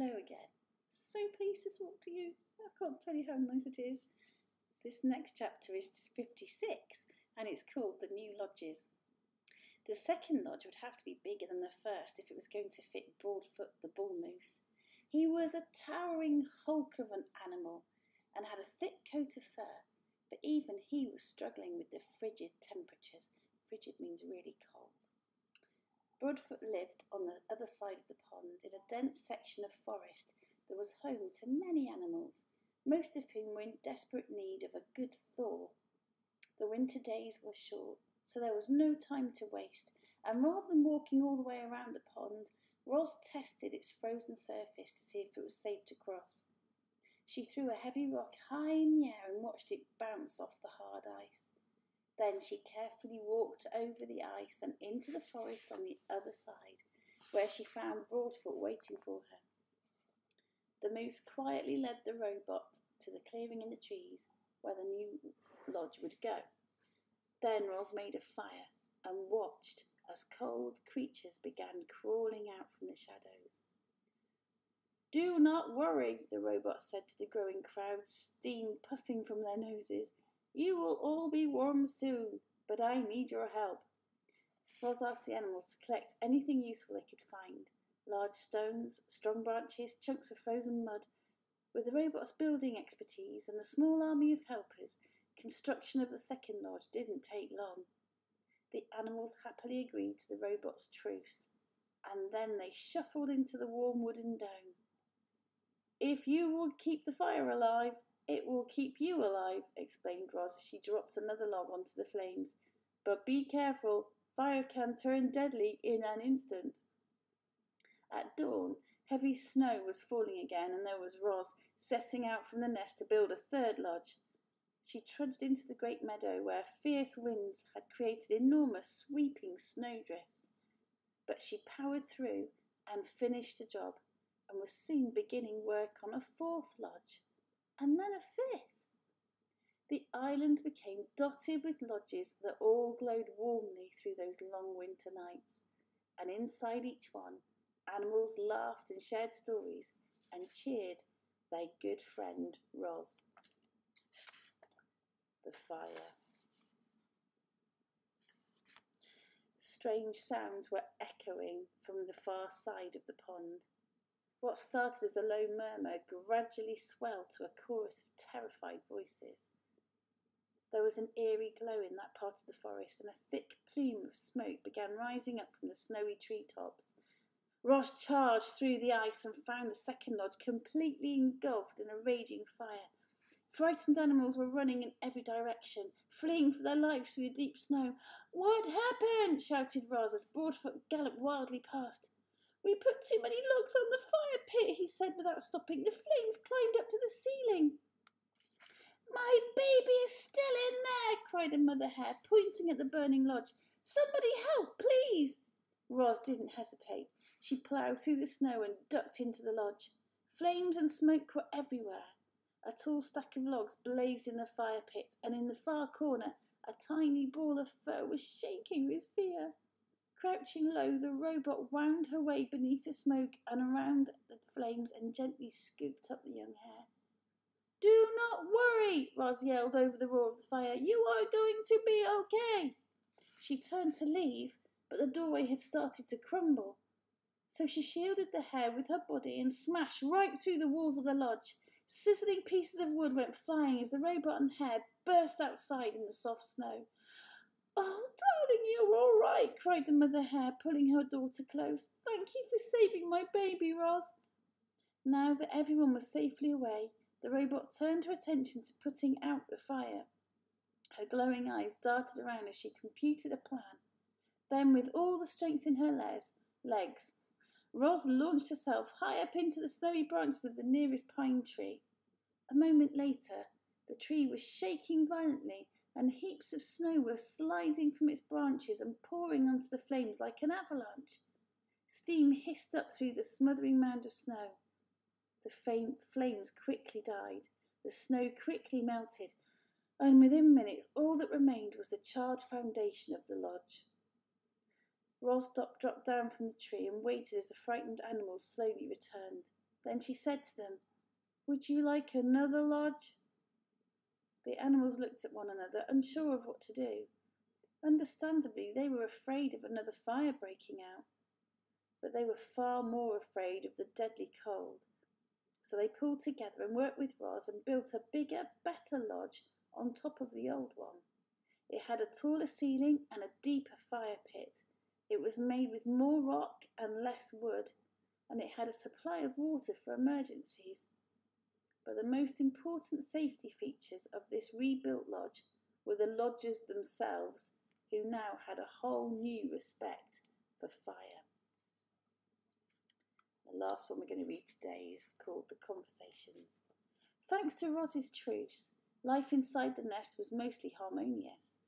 Hello again. So pleased to talk to you. I can't tell you how nice it is. This next chapter is 56 and it's called The New Lodges. The second lodge would have to be bigger than the first if it was going to fit Broadfoot the bull moose. He was a towering hulk of an animal and had a thick coat of fur, but even he was struggling with the frigid temperatures. Frigid means really cold. Broadfoot lived on the other side of the pond in a dense section of forest that was home to many animals, most of whom were in desperate need of a good thaw. The winter days were short, so there was no time to waste, and rather than walking all the way around the pond, Ros tested its frozen surface to see if it was safe to cross. She threw a heavy rock high in the air and watched it bounce off the hard ice. Then she carefully walked over the ice and into the forest on the other side, where she found Broadfoot waiting for her. The moose quietly led the robot to the clearing in the trees where the new lodge would go. Then Ros made a fire and watched as cold creatures began crawling out from the shadows. "Do not worry," the robot said to the growing crowd, steam puffing from their noses. "You will all be warm soon, but I need your help." Ros asked the animals to collect anything useful they could find. Large stones, strong branches, chunks of frozen mud. With the robot's building expertise and a small army of helpers, construction of the second lodge didn't take long. The animals happily agreed to the robot's truce, and then they shuffled into the warm wooden dome. "If you will keep the fire alive, it will keep you alive," explained Ros as she dropped another log onto the flames. "But be careful, fire can turn deadly in an instant." At dawn, heavy snow was falling again, and there was Ros setting out from the nest to build a third lodge. She trudged into the great meadow where fierce winds had created enormous sweeping snowdrifts. But she powered through and finished the job, and was soon beginning work on a fourth lodge, and then a fifth. The island became dotted with lodges that all glowed warmly through those long winter nights, and inside each one, animals laughed and shared stories and cheered their good friend Ros. The fire. Strange sounds were echoing from the far side of the pond. What started as a low murmur gradually swelled to a chorus of terrified voices. There was an eerie glow in that part of the forest, and a thick plume of smoke began rising up from the snowy treetops. Ros charged through the ice and found the second lodge completely engulfed in a raging fire. Frightened animals were running in every direction, fleeing for their lives through the deep snow. "What happened?" shouted Ros as Broadfoot galloped wildly past. "We put too many logs on the fire pit," he said without stopping. "The flames climbed up to the ceiling." "My baby is still in there," cried a mother hare, pointing at the burning lodge. "Somebody help, please." Ros didn't hesitate. She ploughed through the snow and ducked into the lodge. Flames and smoke were everywhere. A tall stack of logs blazed in the fire pit, and in the far corner a tiny ball of fur was shaking with fear. Crouching low, the robot wound her way beneath the smoke and around the flames and gently scooped up the young hare. "Do not worry," Ros yelled over the roar of the fire. "You are going to be okay." She turned to leave, but the doorway had started to crumble. So she shielded the hare with her body and smashed right through the walls of the lodge. Sizzling pieces of wood went flying as the robot and hare burst outside in the soft snow. "Oh, darling, you're all right," cried the mother hare, pulling her daughter close. "Thank you for saving my baby, Ros." Now that everyone was safely away, the robot turned her attention to putting out the fire. Her glowing eyes darted around as she computed a plan. Then, with all the strength in her legs, Ros launched herself high up into the snowy branches of the nearest pine tree. A moment later, the tree was shaking violently, and heaps of snow were sliding from its branches and pouring onto the flames like an avalanche. Steam hissed up through the smothering mound of snow. The flames quickly died, the snow quickly melted, and within minutes all that remained was the charred foundation of the lodge. Ros dropped down from the tree and waited as the frightened animals slowly returned. Then she said to them, "Would you like another lodge?" The animals looked at one another, unsure of what to do. Understandably, they were afraid of another fire breaking out, but they were far more afraid of the deadly cold. So they pulled together and worked with Roz and built a bigger, better lodge on top of the old one. It had a taller ceiling and a deeper fire pit. It was made with more rock and less wood, and it had a supply of water for emergencies. But the most important safety features of this rebuilt lodge were the lodgers themselves, who now had a whole new respect for fire. The last one we're going to read today is called The Conversations. Thanks to Roz's truce, life inside the nest was mostly harmonious.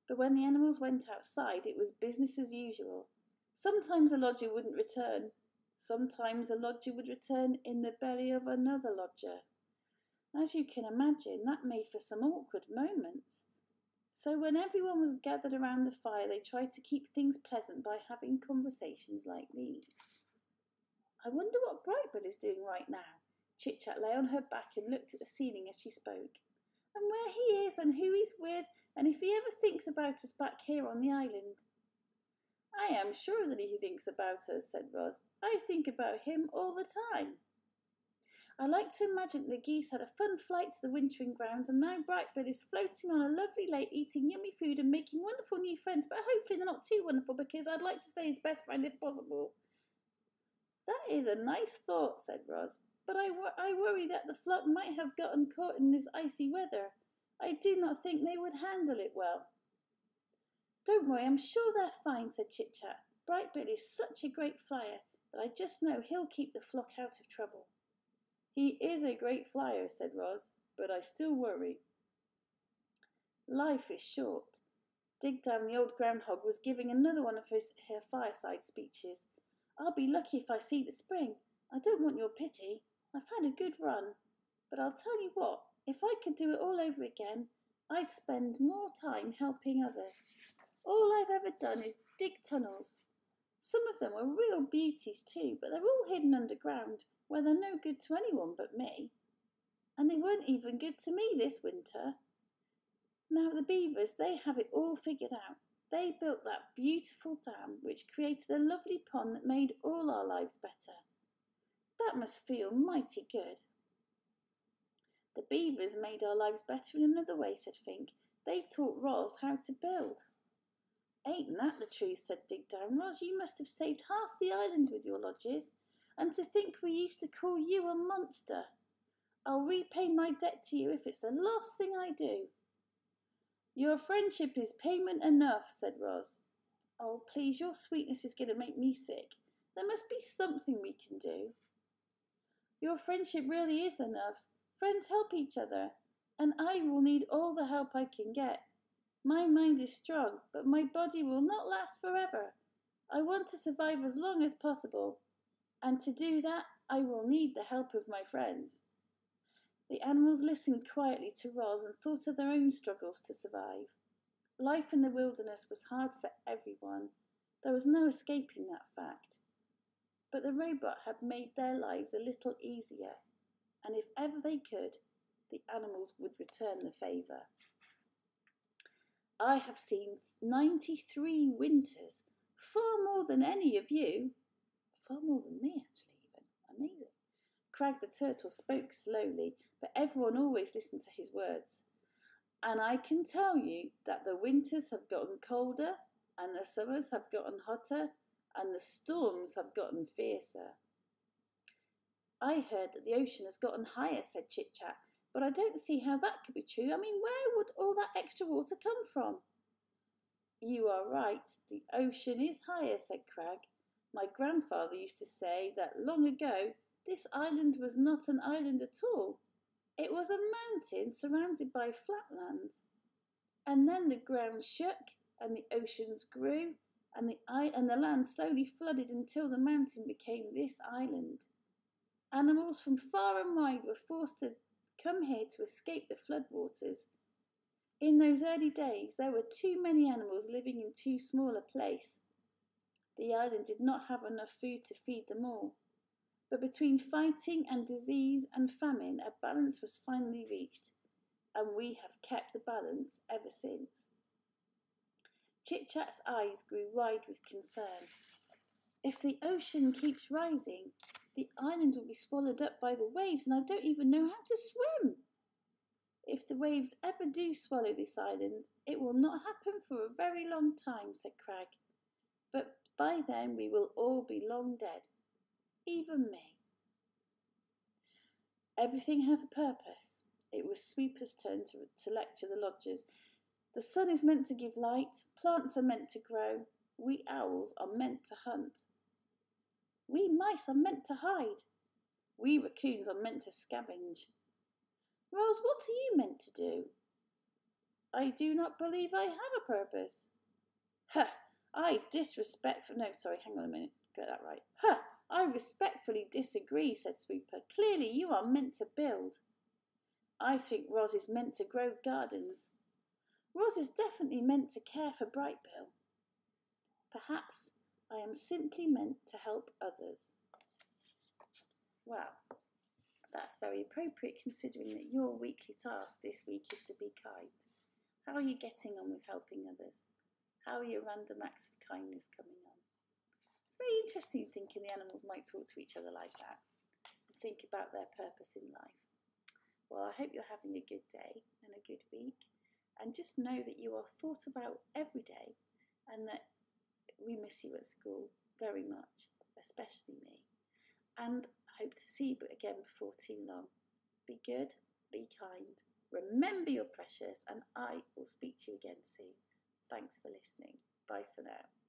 But when the animals went outside, it was business as usual. Sometimes a lodger wouldn't return. Sometimes a lodger would return in the belly of another lodger. As you can imagine, that made for some awkward moments. So when everyone was gathered around the fire, they tried to keep things pleasant by having conversations like these. "I wonder what Brightbird is doing right now." Chit-Chat lay on her back and looked at the ceiling as she spoke. "And where he is and who he's with, and if he ever thinks about us back here on the island." "I am sure that he thinks about us," said Roz. "I think about him all the time. I like to imagine the geese had a fun flight to the wintering grounds, and now Brightbird is floating on a lovely lake, eating yummy food and making wonderful new friends, but hopefully they're not too wonderful because I'd like to stay his best friend if possible." "That is a nice thought," said Roz, "but I worry that the flock might have gotten caught in this icy weather. I do not think they would handle it well." "Don't worry, I'm sure they're fine," said Chit-Chat. "Brightbird is such a great flyer that I just know he'll keep the flock out of trouble." "He is a great flyer," said Roz, "but I still worry." Life is short. Dig Down, the old groundhog, was giving another one of her fireside speeches. "I'll be lucky if I see the spring. I don't want your pity. I've had a good run. But I'll tell you what, if I could do it all over again, I'd spend more time helping others. All I've ever done is dig tunnels. Some of them were real beauties too, but they're all hidden underground, where they're no good to anyone but me. And they weren't even good to me this winter. Now the beavers, they have it all figured out. They built that beautiful dam, which created a lovely pond that made all our lives better. That must feel mighty good." "The beavers made our lives better in another way," said Fink. "They taught Roz how to build." "Ain't that the truth?" said Dig Down. "Roz, you must have saved half the island with your lodges. And to think we used to call you a monster. I'll repay my debt to you if it's the last thing I do." "Your friendship is payment enough," said Roz. "Oh, please, your sweetness is going to make me sick. There must be something we can do." "Your friendship really is enough. Friends help each other, and I will need all the help I can get. My mind is strong, but my body will not last forever. I want to survive as long as possible, and to do that, I will need the help of my friends." The animals listened quietly to Roz and thought of their own struggles to survive. Life in the wilderness was hard for everyone. There was no escaping that fact. But the robot had made their lives a little easier, and if ever they could, the animals would return the favour. "I have seen 93 winters, far more than any of you." Far more than me, actually, even. Amazing. Crag the turtle spoke slowly, but everyone always listened to his words. "And I can tell you that the winters have gotten colder, and the summers have gotten hotter, and the storms have gotten fiercer." "I heard that the ocean has gotten higher," said Chit-Chat, "but I don't see how that could be true. I mean, where would all that extra water come from?" "You are right, the ocean is higher," said Crag. "My grandfather used to say that long ago this island was not an island at all. It was a mountain surrounded by flatlands. And then the ground shook and the oceans grew and the land slowly flooded until the mountain became this island. Animals from far and wide were forced to come here to escape the floodwaters. In those early days, there were too many animals living in too small a place. The island did not have enough food to feed them all. But between fighting and disease and famine, a balance was finally reached, and we have kept the balance ever since. Chit Chat's eyes grew wide with concern. If the ocean keeps rising, the island will be swallowed up by the waves, and I don't even know how to swim. If the waves ever do swallow this island, it will not happen for a very long time, said Crag. But by then we will all be long dead, even me. Everything has a purpose. It was Sweeper's turn to lecture the lodgers. The sun is meant to give light, plants are meant to grow, we owls are meant to hunt. We mice are meant to hide, we raccoons are meant to scavenge. Rose, what are you meant to do? I do not believe I have a purpose. Huh, hang on a minute, get that right. Huh, I respectfully disagree, said Sweeper. Clearly you are meant to build. I think Roz is meant to grow gardens. Roz is definitely meant to care for Brightbill. Perhaps I am simply meant to help others. Well, that's very appropriate considering that your weekly task this week is to be kind. How are you getting on with helping others? How are your random acts of kindness coming on? It's very interesting thinking the animals might talk to each other like that and think about their purpose in life. Well, I hope you're having a good day and a good week, and just know that you are thought about every day and that we miss you at school very much, especially me. And I hope to see you again before too long. Be good, be kind, remember you're precious, and I will speak to you again soon. Thanks for listening. Bye for now.